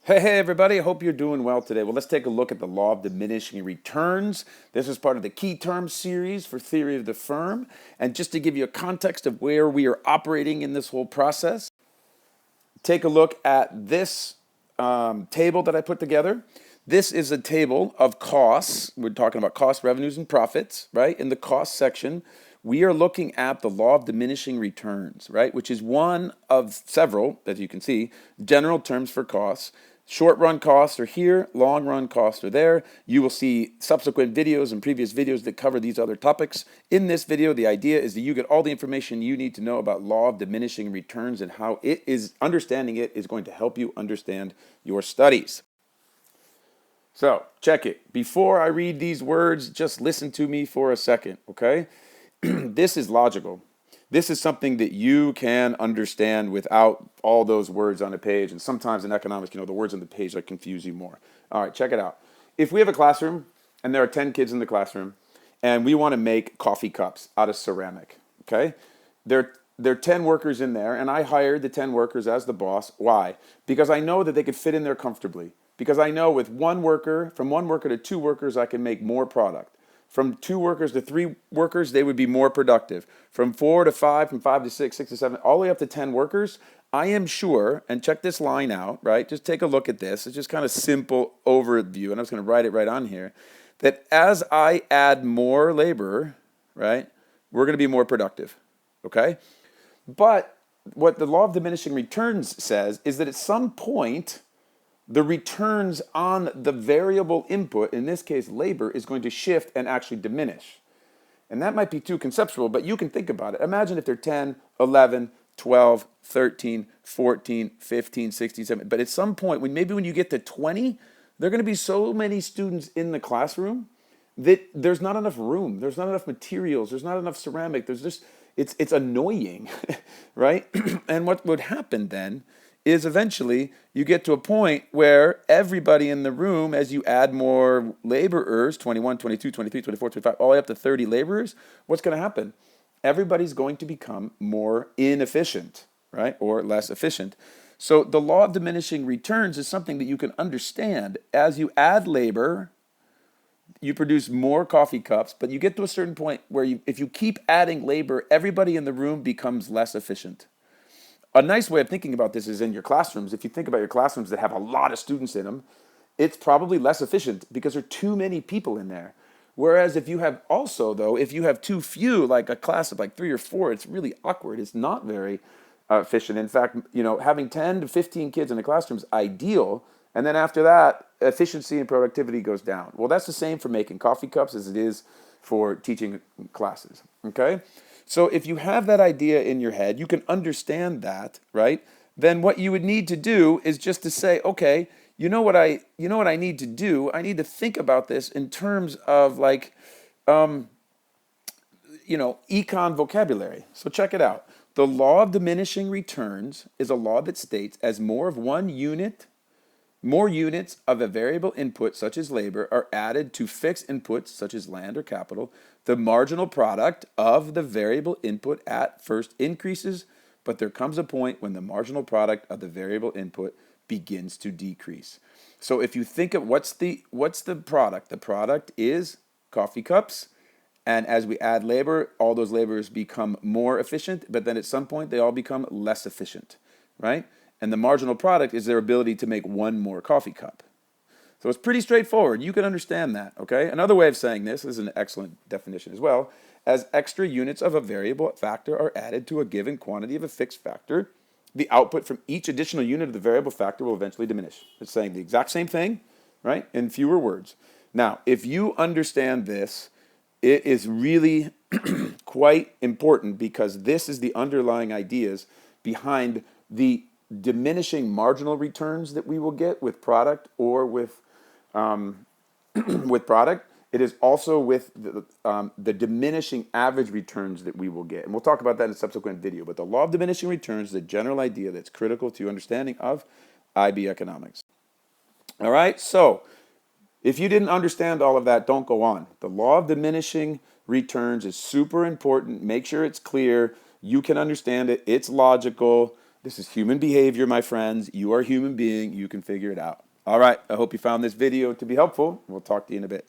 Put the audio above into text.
Hey everybody, I hope you're doing well today. Well, let's take a look at the law of diminishing returns. This is part of the key term series for theory of the firm. And just to give you a context of where we are operating in this whole process, take a look at this table that I put together. This is a table of costs. We're talking about cost, revenues, and profits, right? In the cost section, we are looking at the law of diminishing returns, right? Which is one of several, as you can see, general terms for costs. Short run costs are here, long run costs are there. You will see subsequent videos and previous videos that cover these other topics. In this video, the idea is that you get all the information you need to know about law of diminishing returns and how it is, understanding it is going to help you understand your studies. So, check it. Before I read these words, just listen to me for a second, okay? This is logical. This is something that you can understand without all those words on a page. And sometimes in economics, the words on the page like confuse you more. All right, check it out. If we have a classroom and there are 10 kids in the classroom and we want to make coffee cups out of ceramic, okay? There are 10 workers in there, and I hired the 10 workers as the boss. Why? Because I know that they could fit in there comfortably. Because I know with one worker, from one worker to two workers, I can make more product. From two workers to three workers, they would be more productive. From four to five, from five to six, six to seven, all the way up to 10 workers, I am sure, and check this line out, right? Just take a look at this. It's just kind of simple overview, and I'm just going to write it right on here, that as I add more labor, right, we're going to be more productive, okay? But what the law of diminishing returns says is that at some point, the returns on the variable input, in this case labor, is going to shift and actually diminish. And that might be too conceptual, but you can think about it. Imagine if they're 10, 11, 12, 13, 14, 15, 16, 17. But at some point, when you get to 20, there are going to be so many students in the classroom that there's not enough room. There's not enough materials. There's not enough ceramic. It's annoying, right? And what would happen then is eventually you get to a point where everybody in the room, as you add more laborers, 21, 22, 23, 24, 25, all the way up to 30 laborers, what's going to happen? Everybody's going to become more inefficient, right? Or less efficient. So the law of diminishing returns is something that you can understand. As you add labor, you produce more coffee cups, but you get to a certain point where if you keep adding labor, everybody in the room becomes less efficient. A nice way of thinking about this is in your classrooms. If you think about your classrooms that have a lot of students in them, it's probably less efficient because there are too many people in there. Whereas if you have too few, like a class of like 3 or 4, it's really awkward. It's not very efficient. In fact, having 10 to 15 kids in a classroom is ideal. And then after that, efficiency and productivity goes down. Well, that's the same for making coffee cups as it is for teaching classes, okay? So if you have that idea in your head, you can understand that, right? Then what you would need to do is just to say, okay, you know what I need to do? I need to think about this in terms of like, econ vocabulary. So check it out. The law of diminishing returns is a law that states as more units of a variable input, such as labor, are added to fixed inputs, such as land or capital, the marginal product of the variable input at first increases, but there comes a point when the marginal product of the variable input begins to decrease. So if you think of what's the product? The product is coffee cups, and as we add labor, all those laborers become more efficient, but then at some point they all become less efficient, right? And the marginal product is their ability to make one more coffee cup. So it's pretty straightforward. You can understand that, okay? Another way of saying this is an excellent definition as well. As extra units of a variable factor are added to a given quantity of a fixed factor, the output from each additional unit of the variable factor will eventually diminish. It's saying the exact same thing, right? In fewer words. Now, if you understand this, it is really quite important because this is the underlying ideas behind the diminishing marginal returns that we will get with product or with with product. It is also with the diminishing average returns that we will get. And we'll talk about that in a subsequent video. But the law of diminishing returns is a general idea that's critical to your understanding of IB economics. All right, so if you didn't understand all of that, don't go on. The law of diminishing returns is super important. Make sure it's clear. You can understand it. It's logical. This is human behavior, my friends. You are a human being. You can figure it out. All right. I hope you found this video to be helpful. We'll talk to you in a bit.